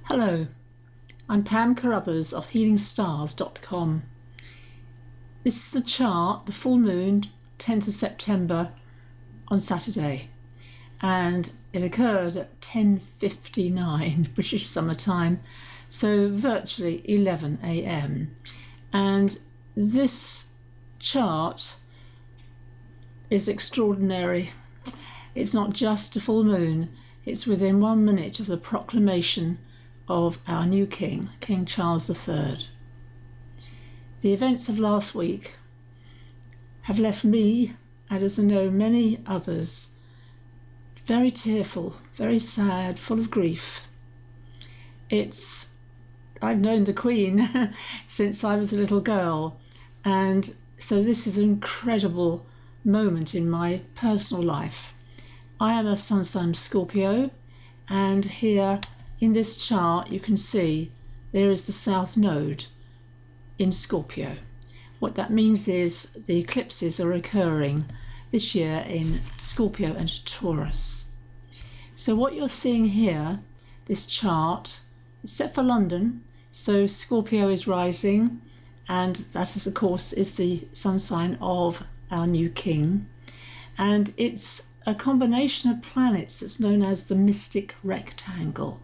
Hello, I'm Pam Carruthers of healingstars.com. This is the chart, the full moon, 10th of September on Saturday, and it occurred at 10:59 British Summer Time, so virtually 11 a.m. And this chart is extraordinary. It's not just a full moon, it's within 1 minute of the proclamation of our new king, King Charles III. The events of last week have left me, and as I know many others, very tearful, very sad, full of grief. I've known the Queen since I was a little girl, and so this is an incredible moment in my personal life. I am a sun sign Scorpio, and here in this chart you can see there is the South Node in Scorpio. What that means is the eclipses are occurring this year in Scorpio and Taurus. So what you're seeing here, this chart, except for London, so Scorpio is rising, and that of course is the sun sign of our new king, and it's a combination of planets that's known as the mystic rectangle.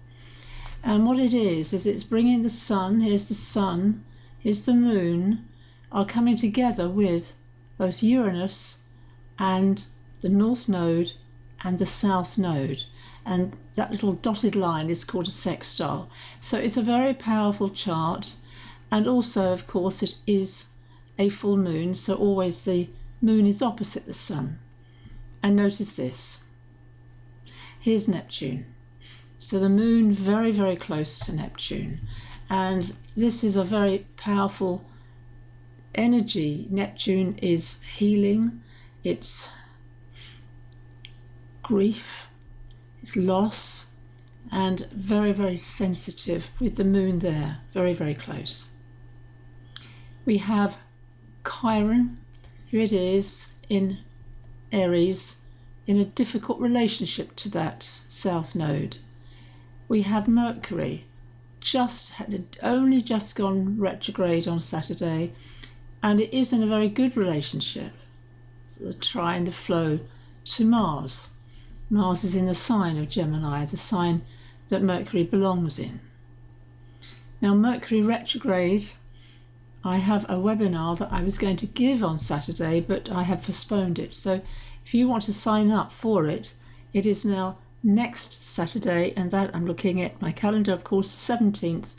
And what it is it's bringing the sun, here's the moon, are coming together with both Uranus and the North Node and the South Node. And that little dotted line is called a sextile. So it's a very powerful chart. And also, of course, it is a full moon, so always the moon is opposite the sun. And notice this. Here's Neptune. So the moon very, very close to Neptune. And this is a very powerful energy. Neptune is healing, it's grief, it's loss, and very, very sensitive with the moon there, very, very close. We have Chiron, here it is in Aries, in a difficult relationship to that South Node. We have Mercury, only just gone retrograde on Saturday, and it is in a very good relationship, the trine, the flow, to Mars. Mars is in the sign of Gemini, the sign that Mercury belongs in. Now, Mercury retrograde, I have a webinar that I was going to give on Saturday, but I have postponed it. So if you want to sign up for it, it is now next Saturday, and that I'm looking at my calendar, of course, the 17th,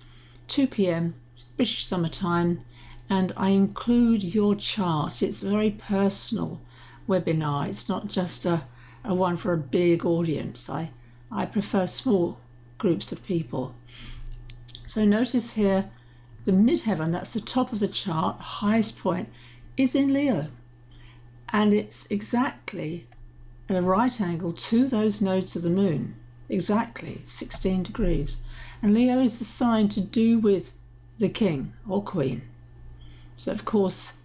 2 p.m. British Summer Time, and I include your chart. It's a very personal webinar. It's not just a one for a big audience. I prefer small groups of people. So notice here, the midheaven, that's the top of the chart, highest point, is in Leo, and it's exactly at a right angle to those nodes of the moon, exactly 16 degrees. And Leo is the sign to do with the king or queen. So of course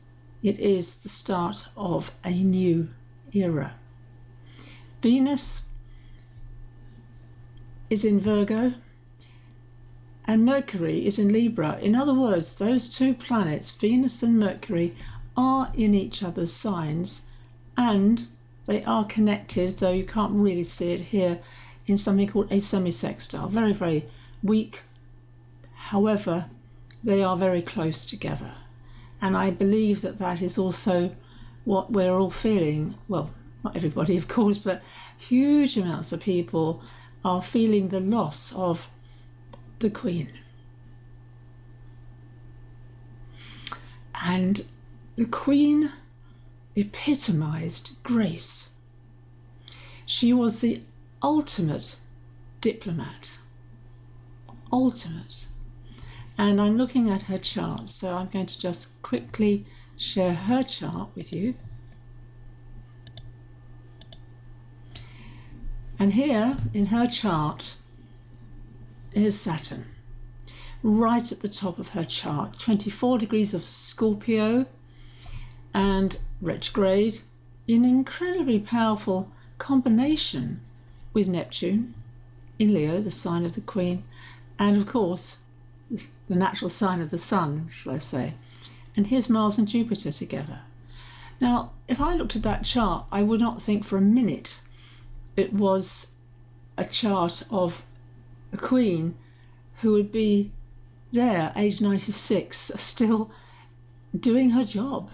it is the start of a new era. Venus is in Virgo and Mercury is in Libra. In other words, those two planets, Venus and Mercury, are in each other's signs, and they are connected, though you can't really see it here, in something called a semi-sextile. Very, very weak. However, they are very close together. And I believe that that is also what we're all feeling. Well, not everybody, of course, but huge amounts of people are feeling the loss of the Queen. And the Queen epitomised grace. She was the ultimate diplomat. Ultimate. And I'm looking at her chart, so I'm going to just quickly share her chart with you. And here in her chart is Saturn, right at the top of her chart, 24 degrees of Scorpio and retrograde, in an incredibly powerful combination with Neptune in Leo, the sign of the Queen, and of course the natural sign of the sun, shall I say. And here's Mars and Jupiter together. Now, if I looked at that chart, I would not think for a minute it was a chart of a queen who would be there, age 96, still doing her job,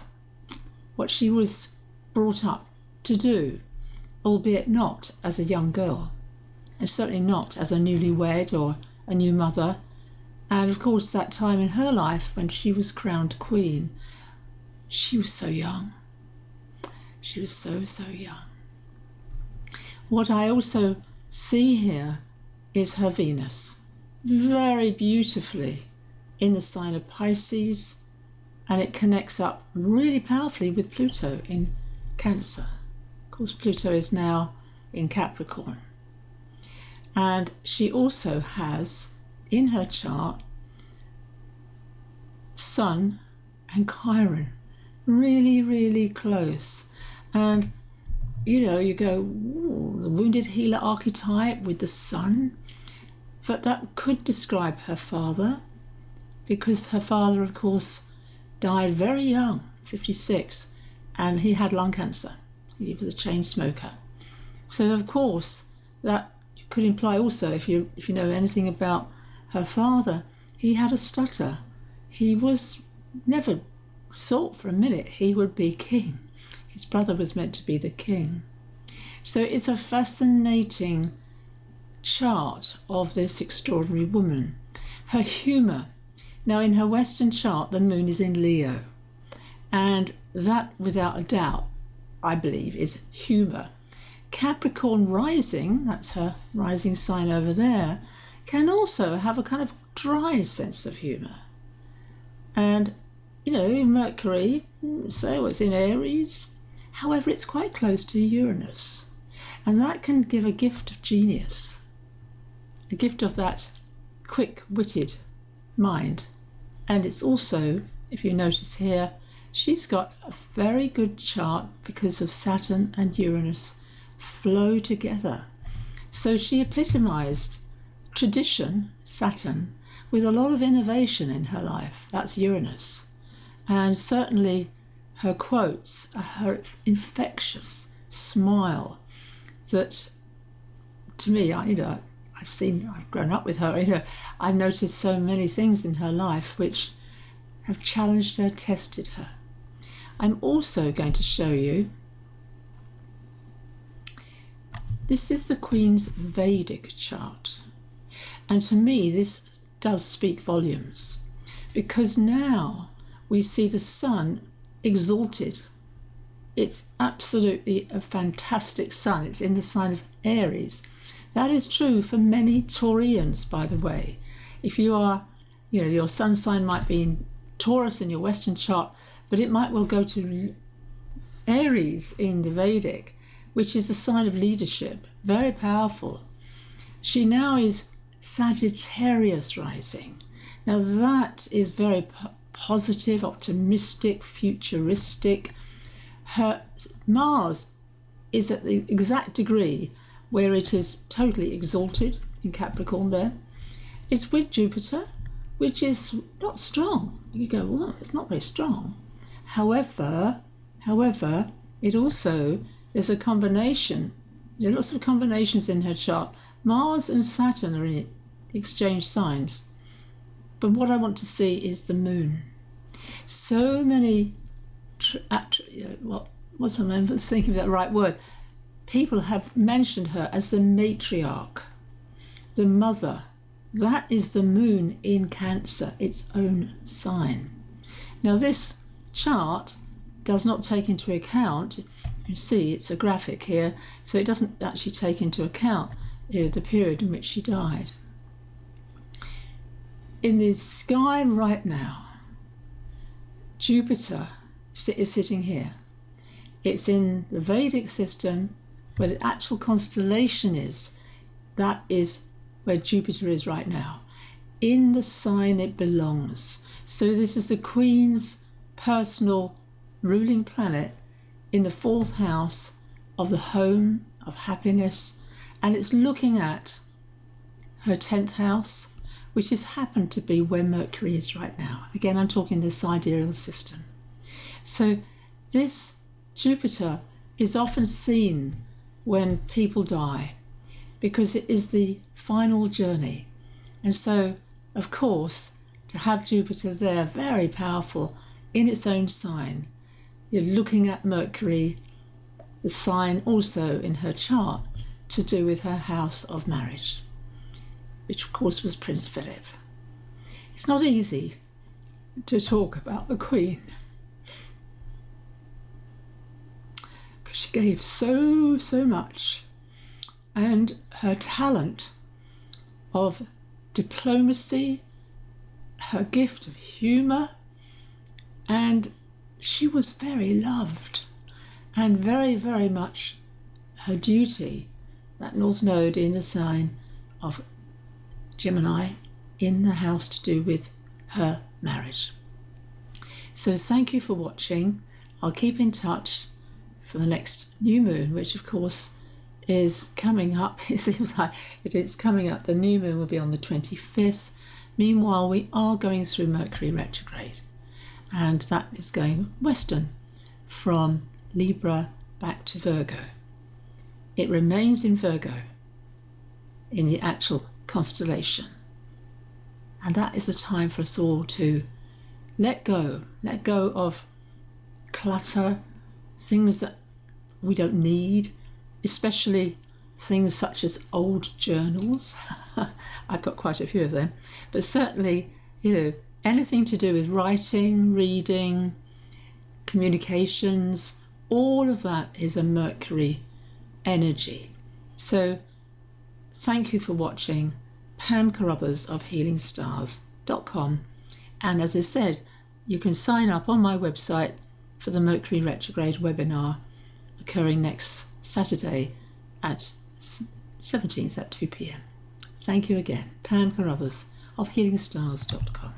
what she was brought up to do, albeit not as a young girl, and certainly not as a newlywed or a new mother. And of course, that time in her life when she was crowned queen, she was so young. She was so young. What I also see here is her Venus, very beautifully in the sign of Pisces, and it connects up really powerfully with Pluto in Cancer. Of course, Pluto is now in Capricorn. And she also has in her chart Sun and Chiron, really close. And you go, ooh, the wounded healer archetype with the Sun, but that could describe her father, because her father, of course, died very young, 56, and he had lung cancer. He was a chain smoker. So of course that could imply also, if you know anything about her father, he had a stutter. He was never thought for a minute he would be king. His brother was meant to be the king. So it's a fascinating chart of this extraordinary woman. Her humour. Now, in her Western chart, the moon is in Leo. And that, without a doubt, I believe, is humour. Capricorn rising, that's her rising sign over there, can also have a kind of dry sense of humour. And, Mercury, so it's in Aries. However, it's quite close to Uranus. And that can give a gift of genius, a gift of that quick-witted mind. And it's also, if you notice here, she's got a very good chart because of Saturn and Uranus flow together. So she epitomized tradition, Saturn, with a lot of innovation in her life. That's Uranus. And certainly her quotes, her infectious smile that, to me, I've grown up with her, I've noticed so many things in her life which have challenged her, tested her. I'm also going to show you, this is the Queen's Vedic chart. And to me, this does speak volumes, because now we see the sun exalted. It's absolutely a fantastic sun. It's in the sign of Aries. That is true for many Taurians, by the way. If you are, your sun sign might be in Taurus in your Western chart, but it might well go to Aries in the Vedic, which is a sign of leadership, very powerful. She now is Sagittarius rising. Now that is very positive, optimistic, futuristic. Her Mars is at the exact degree where it is totally exalted in Capricorn there. It's with Jupiter, which is not strong. You go, well, it's not very strong. However, it also, there's a combination, lots of combinations in her chart. Mars and Saturn are in exchange signs. But what I want to see is the moon. So many, what's her name? I'm thinking of that right word. People have mentioned her as the matriarch, the mother. That is the moon in Cancer, its own sign. Now this chart does not take into account, you see it's a graphic here, so it doesn't actually take into account the period in which she died. In the sky right now, Jupiter is sitting here. It's in the Vedic system where the actual constellation is. That is where Jupiter is right now, in the sign it belongs. So this is the Queen's personal ruling planet in the 4th house of the home, of happiness, and it's looking at her 10th house, which has happened to be where Mercury is right now. Again, I'm talking the sidereal system. So this Jupiter is often seen when people die because it is the final journey. And so, of course, to have Jupiter there, very powerful in its own sign, you're looking at Mercury, the sign also in her chart, to do with her house of marriage, which of course was Prince Philip. It's not easy to talk about the Queen because she gave so much, and her talent of diplomacy, her gift of humour, and she was very loved, and very much her duty, that North Node in the sign of Gemini, in the house to do with her marriage. So thank you for watching. I'll keep in touch for the next new moon, which of course is coming up. It seems like it is coming up. The new moon will be on the 25th. Meanwhile, we are going through Mercury retrograde, and that is going western from Libra back to Virgo. It remains in Virgo in the actual constellation, and that is the time for us all to let go of clutter, things that we don't need, especially things such as old journals. I've got quite a few of them, but certainly, anything to do with writing, reading, communications, all of that is a Mercury energy. So thank you for watching. Pam Carruthers of healingstars.com, and as I said, you can sign up on my website for the Mercury retrograde webinar occurring next Saturday at 17th at 2 p.m. Thank you again. Pam Carruthers of healingstars.com.